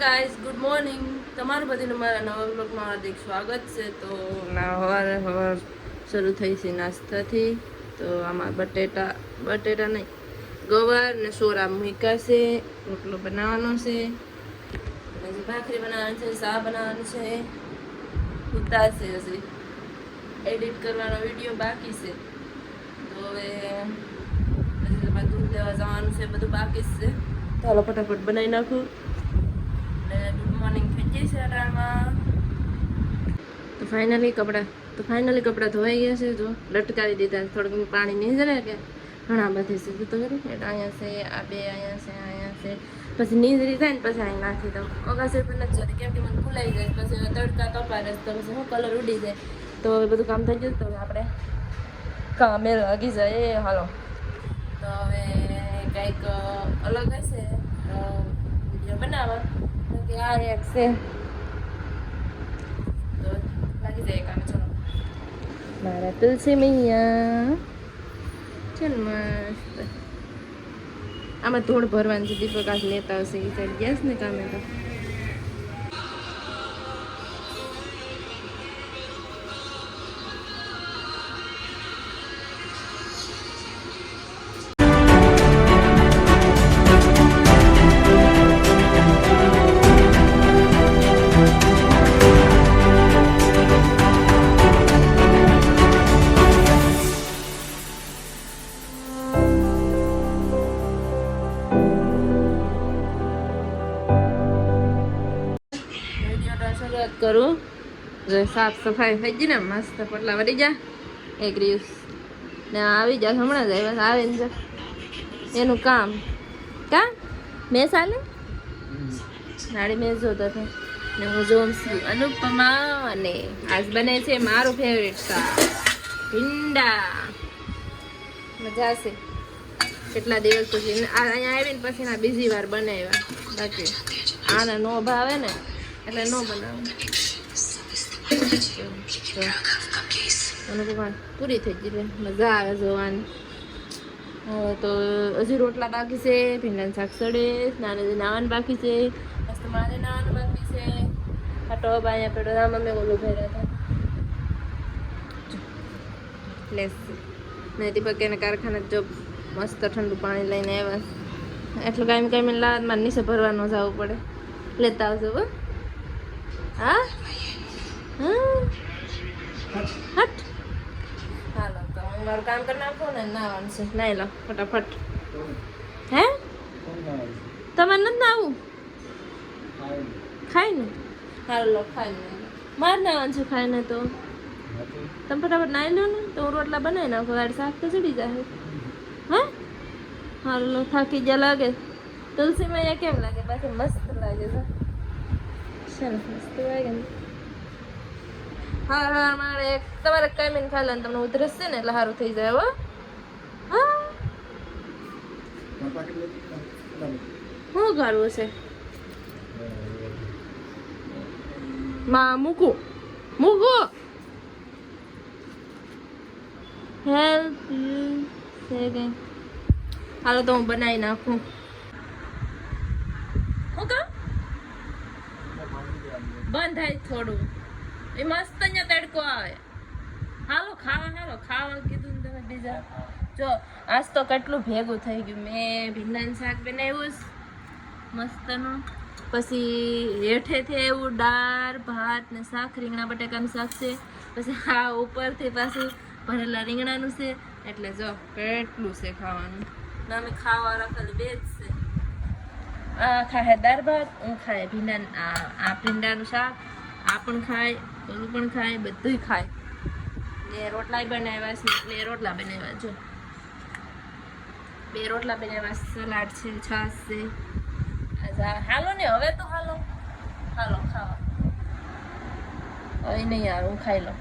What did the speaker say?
Guys good morning તમારું બધીનું મારા નવા બ્લોગમાં હાર્દિક સ્વાગત છે. તો સવારે શરૂ થઈ છે નાસ્તાથી. તો આમાં બટેટા નહીં ગવાર ને સોરા મૂક્યા છે. રોટલો બનાવવાનો છે, પછી ભાખરી બનાવવાની છે, ચા બનાવવાનું છે, ઉતારશે હજી એડિટ કરવાનો વિડીયો બાકી છે. તો હવે દૂધ લેવા જવાનું છે, બધું બાકી છે. ચાલો ફટાફટ બનાવી નાખું. ગુડ મોર્નિંગ થઈ જાય છે અટાણમાં. તો ફાઇનલી કપડાં ધોવાઈ ગયા છે. જો લટકાવી દીધા, થોડુંક પાણી નહીં જરે કે ઘણા બધી સીધું તો કરી એટલે અહીંયા છે, આ બે અહીંયા છે. પછી નીંદરી થાય ને પછી અહીં નાખી દઉં. અગાસી પર નથી જતી કેમ કે મને ફૂલાઈ જાય, પછી તડકા કપાડે તો પછી હું કલર ઉડી જાય. તો હવે બધું કામ થઈ ગયું. તો હવે આપણે કામે લાગી જાય. હાલો તો હવે કંઈક અલગ હશે વિડીયો બનાવવા કે આ એક છે. તો લાગી જાય કામે. ચલો મારા તુલસી મૈયા ચલ મસ્ત. આમાં ધૂળ ભરવાની છે. દીપક આજ લેતા હશે એ સાઈડ ગેસ ને કામે. તો કરું સાફ સફાઈ થઈ ગઈ ને મસ્ત. પટલા વળી જા એક રીસ ને આવી જા હમણાં જ બસ આવે ને એનું કામ કા મેં ચાલે નાડી મેં જોતો હતો ને હું જોઉં છું અનુપમા. અને આજ બને છે મારું ફેવરેટ શાક ભીંડા. મજા છે. કેટલા દિવસ પછી અહીંયા આવીને પછી ના બીજી વાર બનાવ્યા. બાકી આને નો ભાવે ને એટલે નો બનાવું. પૂરી થઈ ગઈ. મજા આવે જોવાની. હવે તો હજી રોટલા બાકી છે, ભીંડાનું શાક સડે, નાવાનું બાકી છે, મસ્ત મારે નાવાનું બાકી છે. આ ટોપ અહીંયા પેલો મમ્મી ઓલું ભર્યા હતા લેસ ને દીપક એને કારખાને જો મસ્ત ઠંડુ પાણી લઈને આવ્યા. એટલું કાંઈ લાવ મારે નીચે ભરવાનું જવું પડે. લેતા આવજો હો. હા હટ હાલો તો હું મારું કામ કરી નાખું ને નાવાનું છે. નાઈ લો ફટાફટ. હે તમારે નથી નાવું? ખાઈને હાલો લો ખાઈને મારે નાવાનું છે. ખાઈને તો તમે ફટાફટ નાઈ લો ને તો હું રોટલા બનાવી નાખું. વાળી શાક તો ચડી જાય. હા હાલો લો થાકી ગયા લાગે. તુલસી મૈયા કેમ લાગે? બાકી મસ્ત લાગે છે. ચાલો મસ્ત લાગે ને. હા મારે તમારે કામીને ખાઈ લે ને તમને ઉધરસ છે ને એટલે સારું થઈ જાય. હો હા શું કરવું છે? માં મૂકું હેલ્પ છે કંઈ. હાલો તો હું બનાવી નાખું. હું કામ બંધ થાય થોડું એ મસ્ત અહીંયા તડકો આવે. હાલો ખાવા કીધું ને તમે બીજા. જો આજ તો કેટલું ભેગું થઈ ગયું. મેં ભીંડાનું શાક બનાવ્યું મસ્તનું. પછી હેઠેથી એવું દાળ ભાત ને શાક રીંગણા બટાકાનું શાક છે. પછી આ ઉપરથી પાછું ભરેલા રીંગણાનું છે. એટલે જો કેટલું છે ખાવાનું. ને અમે ખાવા રાખેલું બે જ છે. આ ખાય દાળ ભાત, હું ખાય ભીંડાનું શાક. આ પણ ખાય, ઓલું પણ ખાય, બધું ખાય. ને રોટલા બનાવ્યા છે એટલે રોટલા બનાવ્યા. જો 2 રોટલા બનાવ્યા, સલાડ છે, છાશ છે. હાલો ને હવે તો હાલો ખાવા. હવે નહીં યાર હું ખાઈ લઉં.